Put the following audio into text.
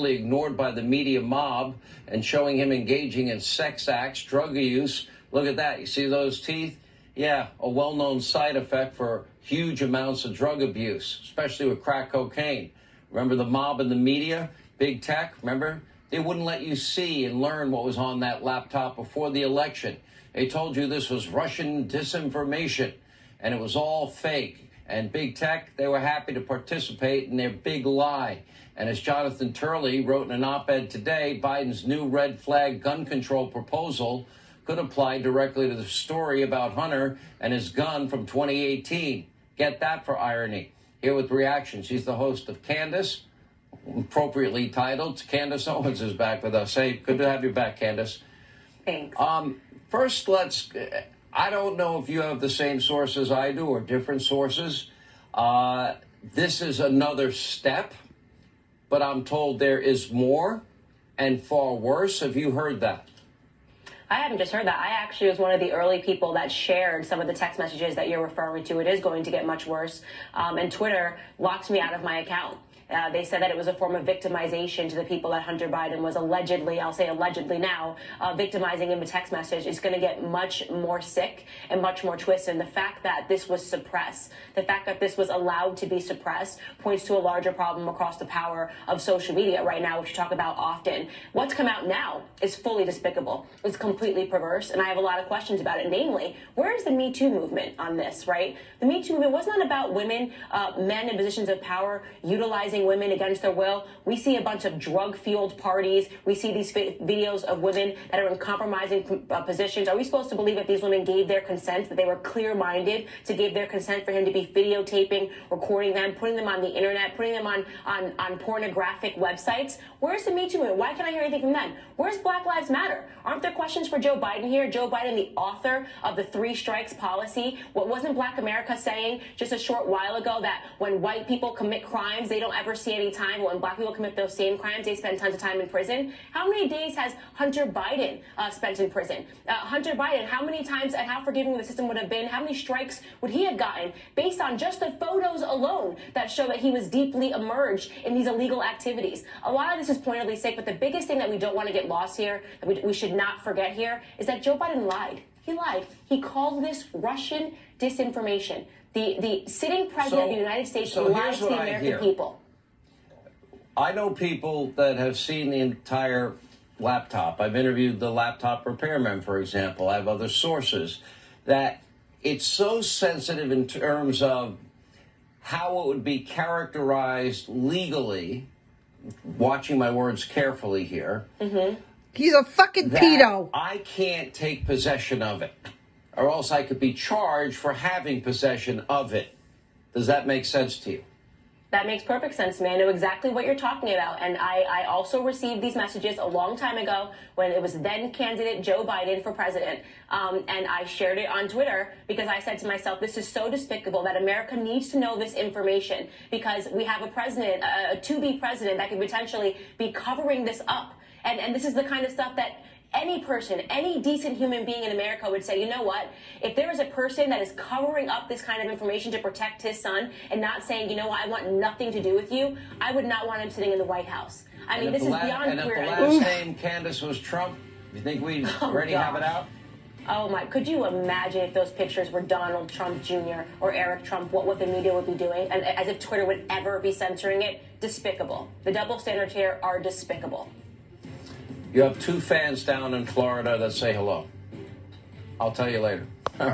ignored by the media mob and showing him engaging in sex acts, drug use. Look at that. You see those teeth? Yeah, a well-known side effect for huge amounts of drug abuse, especially with crack cocaine. Remember the mob and the media, big tech, remember? They wouldn't let you see and learn what was on that laptop before the election. They told you this was Russian disinformation, and it was all fake. And big tech, they were happy to participate in their big lie. And as Jonathan Turley wrote in an op-ed today, Biden's new red flag gun control proposal could apply directly to the story about Hunter and his gun from 2018. Get that for irony. Here with reactions, she's the host of Candace, appropriately titled. Candace Owens is back with us. Hey, good to have you back, Candace. Thanks. First, I don't know if you have the same sources I do or different sources. This is another step, but I'm told there is more and far worse. Have you heard that? I haven't just heard that. I actually was one of the early people that shared some of the text messages that you're referring to. It is going to get much worse. And Twitter locked me out of my account. They said that it was a form of victimization to the people that Hunter Biden was allegedly, I'll say allegedly now, victimizing in the text message. It's going to get much more sick and much more twisted. And the fact that this was suppressed, the fact that this was allowed to be suppressed points to a larger problem across the power of social media right now, which we talk about often. What's come out now is fully despicable. It's completely perverse. And I have a lot of questions about it. Namely, where is the Me Too movement on this, right? The Me Too movement was not about women, men in positions of power utilizing women against their will. We see a bunch of drug-fueled parties. We see these videos of women that are in compromising positions. Are we supposed to believe that these women gave their consent, that they were clear-minded to give their consent for him to be videotaping, recording them, putting them on the internet, putting them on pornographic websites? Where's the Me Too movement? Why can't I hear anything from them? Where's Black Lives Matter? Aren't there questions for Joe Biden here? Joe Biden, the author of the 3 strikes policy. What wasn't Black America saying just a short while ago that when white people commit crimes, they don't ever see any time, but when Black people commit those same crimes, they spend tons of time in prison? How many days has Hunter Biden spent in prison? Hunter Biden, how many times and how forgiving the system would have been? How many strikes would he have gotten based on just the photos alone that show that he was deeply immersed in these illegal activities? A lot of this is pointedly sick, but the biggest thing that we don't want to get lost here, that we should not forget here, is that Joe Biden lied. He lied. He called this Russian disinformation. The sitting president of the United States lied to the American people. I know people that have seen the entire laptop. I've interviewed the laptop repairman, for example. I have other sources that it's so sensitive in terms of how it would be characterized legally, watching my words carefully here. Mm-hmm. He's a fucking pedo. I can't take possession of it, or else I could be charged for having possession of it. Does that make sense to you? That makes perfect sense to me. I know exactly what you're talking about. And I also received these messages a long time ago when it was then candidate Joe Biden for president. And I shared it on Twitter because I said to myself, this is so despicable that America needs to know this information because we have a president, a to-be president that could potentially be covering this up. And this is the kind of stuff that any person, any decent human being in America would say, you know what, if there is a person that is covering up this kind of information to protect his son and not saying, you know what, I want nothing to do with you, I would not want him sitting in the White House. I mean, this is beyond queer. And if the last name, Candace, was Trump, you think we'd already have it out? Oh, my. Could you imagine if those pictures were Donald Trump Jr. or Eric Trump, what the media would be doing, and as if Twitter would ever be censoring it? Despicable. The double standards here are despicable. You have 2 fans down in Florida that say hello. I'll tell you later.